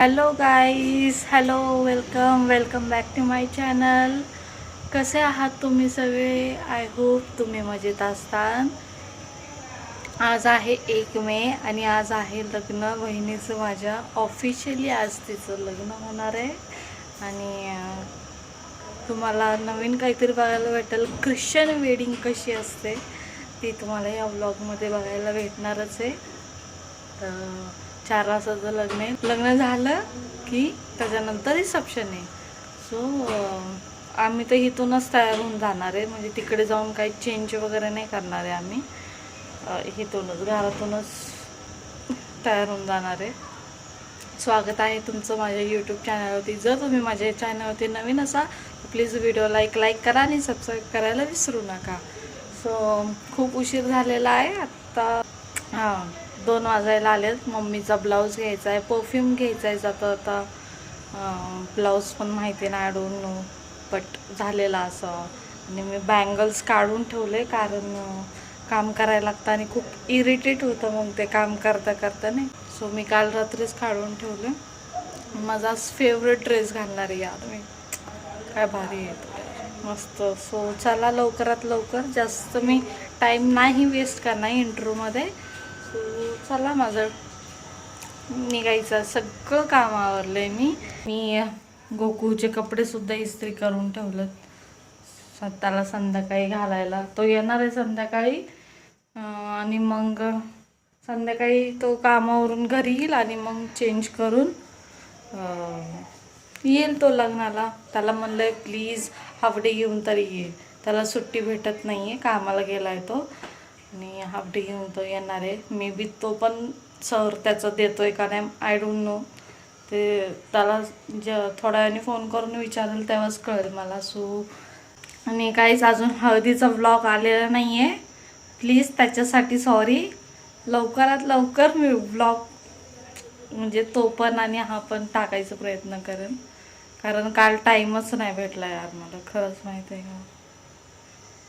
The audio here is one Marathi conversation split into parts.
Hello guys, hello, welcome back to my channel. कसे आहात तुम्ही सगळे? आय होप तुम्ही मजेत असताल. आज आहे 1 मे आणि आज आहे लग्न बहिणीचं माझ्या. ऑफिशियली आज तिचं लग्न होणार आहे आणि तुम्हाला नवीन काहीतरी बघायला भेटेल. ख्रिश्चन वेडिंग कशी असते ती तुम्हाला या व्लॉगमध्ये बघायला भेटणारच आहे. 4 वाजताचं लग्न आहे. लग्न झालं की त्याच्यानंतर रिसेप्शन आहे. सो आम्ही तर इथूनच तयार होऊन जाणार आहे, म्हणजे तिकडे जाऊन काही चेंज वगैरे नाही करणार आहे. आम्ही इथूनच घरातूनच तयार होऊन जाणार आहे. स्वागत आहे तुमचं माझ्या यूट्यूब चॅनलवरती. जर तुम्ही माझ्या चॅनलवरती नवीन असाल तर प्लीज व्हिडिओ लाईक करा आणि सबस्क्राईब करायला विसरू नका. सो खूप उशीर झालेला आहे आत्ता. 2 वाजायला आलेत. मम्मीचा ब्लाऊज घ्यायचा आहे, परफ्यूम घ्यायचा आहे जाता आता. ब्लाऊज पण माहिती नाही, आय डोंट नो, बट झालेला असं. आणि मी बँगल्स काढून ठेवले कारण काम करायला लागतं आणि खूप इरिटेट होतं मग ते काम करता नाही. सो मी काल रात्रीच काढून ठेवले. माझा फेवरेट ड्रेस घालणार आहे यार मी. काय भारी आहे, मस्त. सो चला लवकरात लवकर, जास्त मी टाईम नाही वेस्ट करणार इंट्रोमध्ये. सो चला, माझं निघायचं. सगळं काम आवरलंय मी गोकुळचे कपडेसुद्धा इस्त्री करून ठेवलेत त्याला संध्याकाळी घालायला. तो येणार आहे संध्याकाळी आणि मग संध्याकाळी तो कामावरून घरी येईल आणि मग चेंज करून येईल तो लग्नाला. त्याला म्हणलं आहे प्लीज हाफ डे घेऊन तरी ये. त्याला सुट्टी भेटत नाही आहे, कामाला गेला आहे तो आणि हाफ डे घेऊन तो येणार आहे. मे बी तो पण सर त्याचं देतो आहे का नाही, आय डोंट नो. ते त्याला थोड्या वेळाने फोन करून विचारेल तेव्हाच कळेल मला. सो आणि काहीच अजून हळदीचा व्लॉग आलेला नाही आहे, प्लीज त्याच्यासाठी सॉरी. लवकरात लवकर मी व्लॉग म्हणजे तो पण आणि हा पण टाकायचा प्रयत्न करेन, कारण काल टाईमच नाही भेटला यार मला, खरंच माहीत आहे का.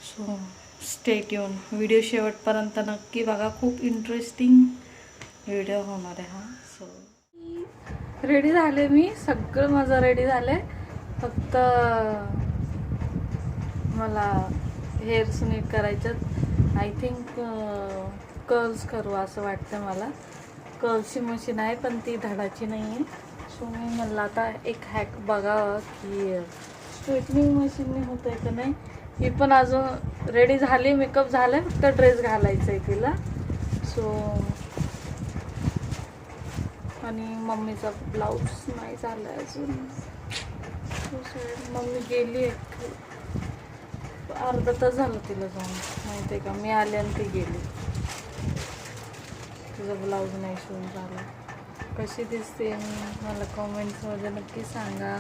सो स्टे ट्यून, व्हिडिओ शेवटपर्यंत नक्की बघा, खूप इंटरेस्टिंग व्हिडिओ होणार आहे हा. सो रेडी झाले मी, सगळं माझं रेडी झालं आहे. फक्त मला हेअर्स नीट करायच्यात. आय थिंक कर्ल्स करू असं वाटतं मला. कर्ल्सची मशीन आहे पण ती धडाची नाही आहे. सो मी म्हणलं आता एक हॅक बघावं की स्ट्रेटनिंग मशीनने होतं आहे का नाही. ही पण अजून रेडी झाली, मेकअप झालं आहे, फक्त ड्रेस घालायचा आहे तिला. सो आणि मम्मीचा ब्लाऊज नाही झाला आहे अजून. मम्मी गेली आहे, अर्धा तास झालं तिला जाऊन, माहिती आहे का. मी आले आणि ती गेली. तिचा ब्लाऊज नाही शिवून झाला. कशी दिसते मला कॉमेंट्समध्ये नक्की सांगा.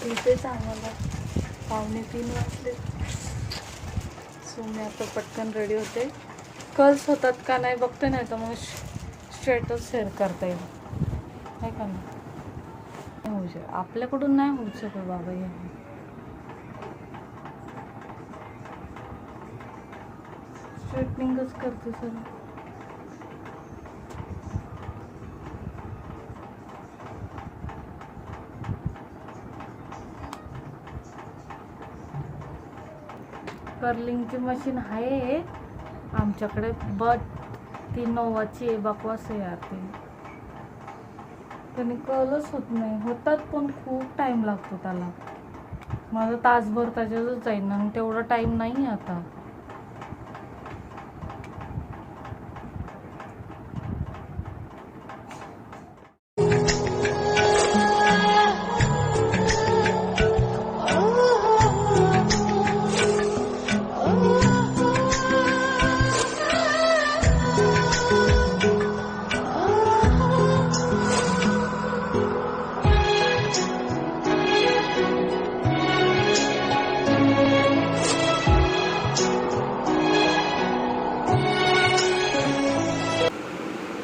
इथेच आम्हाला 2:45 वाजले. सो मी आता पटकन रेडी होते. कर्ल्स होतात का नाही बघते, नाही तर मग स्ट्रेटच शेअर करता येईल, आहे का नाही. होऊ शकत आपल्याकडून, नाही होऊ शकत बाबा. हे स्ट्रेटनिंगच करते सर. कर्लिंगची मशीन आहे आमच्याकडे, बट ती नोवाची आहे, बकवास आहे यार ती. त्याने कर्लच होत नाही. होतात पण खूप टाईम लागतो त्याला. माझं तासभर त्याच्यातच जाईल ना, तेवढा टाईम नाही आहे आता.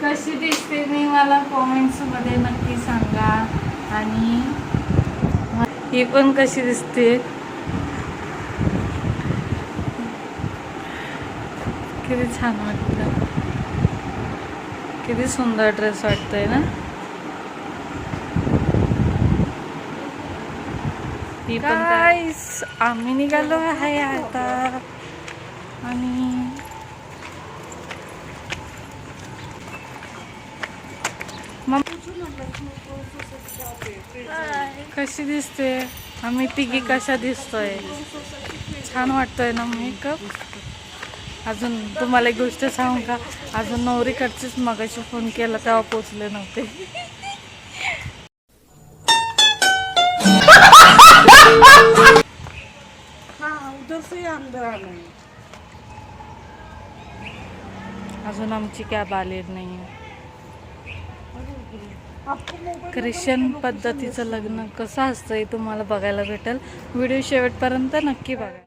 कशी दिसते मी, मला कॉमेंट्समध्ये नक्की सांगा. आणि ही पण कशी दिसते, किती छान वाटतं, किती सुंदर ड्रेस वाटतोय ना. ती पण गाईस आम्ही निघालो आहे आता आणि कशी दिसते आम्ही तिघी कशा दिसतोय छान वाटतोय ना मेकअप अजून तुम्हाला एक गोष्ट सांगू का अजून नवरीकडचीच मगाशी फोन केला तेव्हा पोचले नव्हते अजून आमची कॅब आलेली नाही ख्रिश्चन पद्धतीचं लग्न कसं असतंय तुम्हाला बघायला भेटेल व्हिडिओ शेवटपर्यंत नक्की बघा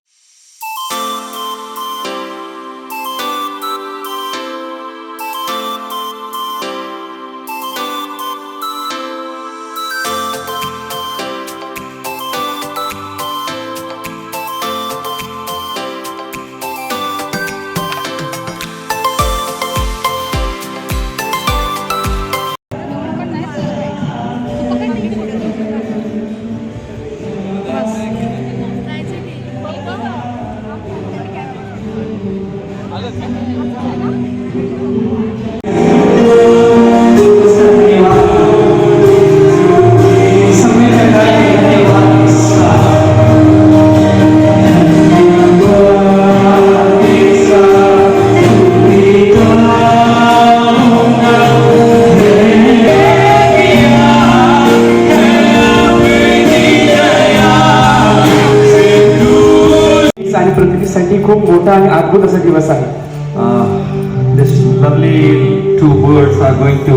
आणि पृथ्वीसाठी खूप मोठा आणि अद्भुत असा दिवस आहे This lovely two birds are going to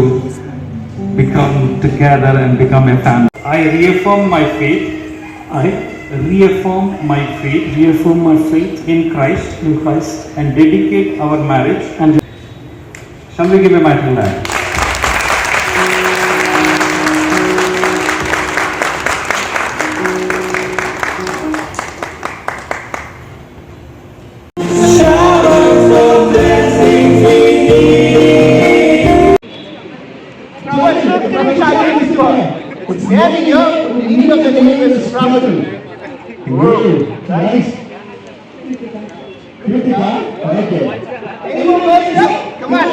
become together and become a family. I reaffirm my faith. I Reaffirm my faith reaffirm my faith in Christ in Christ and dedicate our marriage. and Shall we give a mighty hand? Standing up, the meaning of the name is astrology. Nice. Okay. Anyone else? Come on.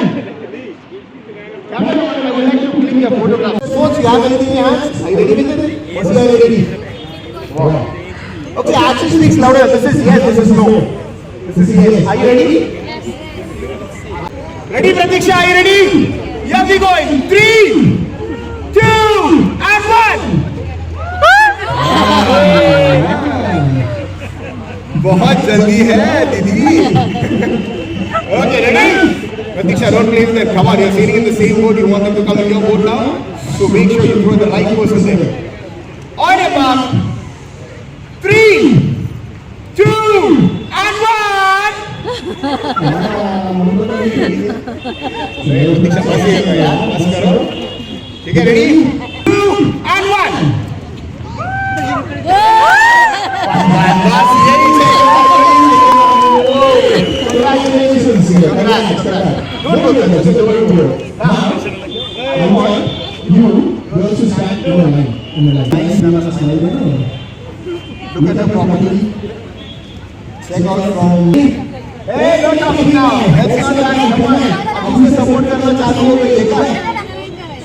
Cameraman, I would like to click your photograph. Folks, you have anything in your hands? Are you ready with it? Yes, you are ready. Wow. Okay, action speaks louder. This is yes, this is no. This is yes. Are you ready? Yes. Ready, Pratiksha? Are you ready? Here we go. 3, 2, and 1. बहुत जल्दी है दीदी. Okay, ready? Pratiksha, don't play with them. Come on, you're sailing in the same boat. You want them to come in your boat now? So make sure you throw the right person there. On your mark. 3, 2, and 1. Pratiksha, बस करो. ठीक है, ready? 2 and 1. बस यही है. Congratulations. Don't go there. Just don't go there. Now, I want you girls to stand in a line. Look at them properly. Check out from. Hey, don't talk now. Let's not line. Come on. अब मुझे support करना चालू हो गई है क्या?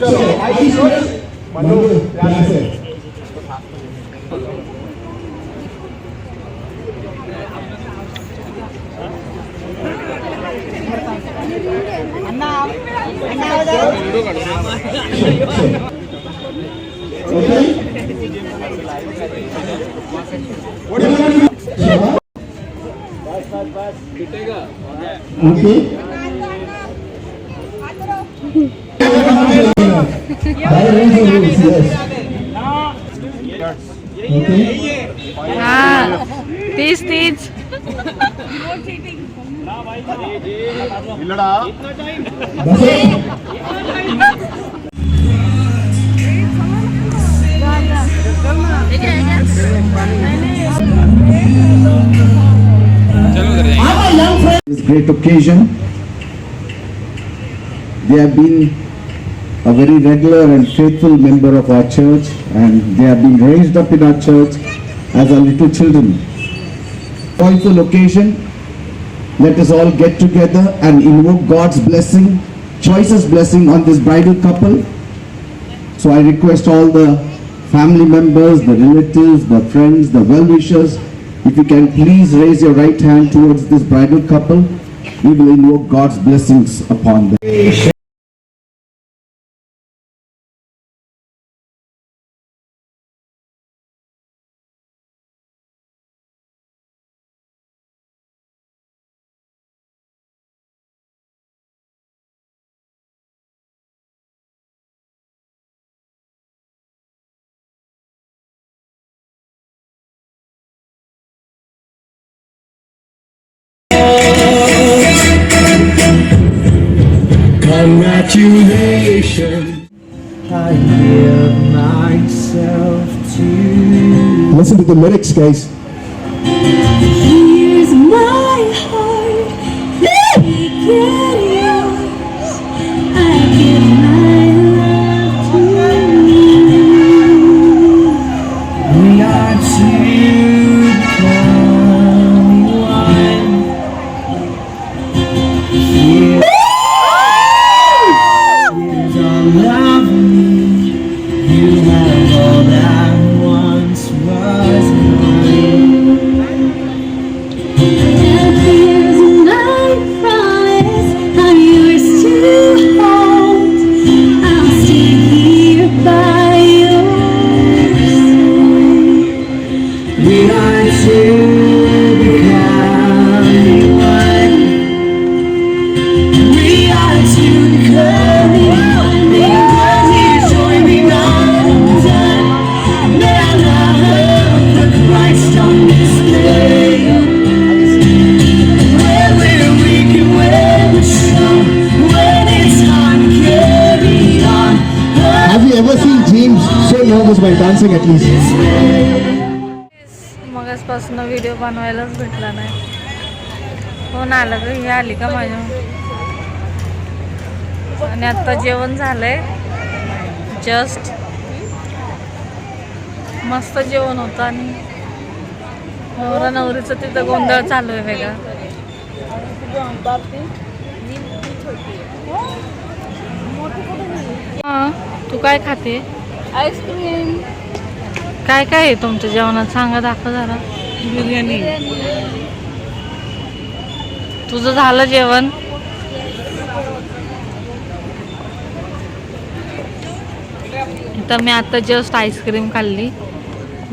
चलो, आईटी सोच. मनु, ध्यान से. Okay. What do you want? Okay. हाँ तीस This great occasion, they have been a very regular and faithful member of our church, and they have been raised up in our church, as our little children. Joyful occasion. Let us all get together and invoke God's blessing, choicest blessing on this bridal couple. So I request all the family members, the relatives, the friends, the well-wishers, if you can please raise your right hand towards this bridal couple, we will invoke God's blessings upon them. Congratulations, I give myself to you. Listen to the lyrics, guys. Here's my heart, make it yours. I give my love to you. We are two becoming one. Here's our lovely. You have all that once was mine. And here's my promise, I'm yours to hold. I'll stay here by your side. We are two becoming one. We are two becoming one. Because He's joined me undone. May our love put Christ on display. When we're weak and when we're strong, when it's hard to carry on. Have you ever seen James so nervous while dancing at least? मगासपासून व्हिडिओ बनवायलाच भेटला नाही. फोन आला तर ही आली का माझ्या. आणि आत्ता जेवण झालंय जस्ट. मस्त जेवण होतं आणि नवरा नवरीचं तिथं गोंधळ चालू आहे वेगळा. हां, तू काय खाते? आईस्क्रीम. काय काय आहे तुमच्या जेवणात सांगा, दाखव जरा. बिर्याणी. तुझं झालं जेवण? तर मी आता जस्ट आईस्क्रीम खाल्ली.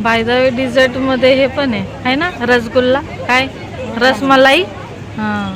बाय द वे डिझर्टमध्ये हे पण आहे ना, रसगुल्ला. काय रसमलाई. हां,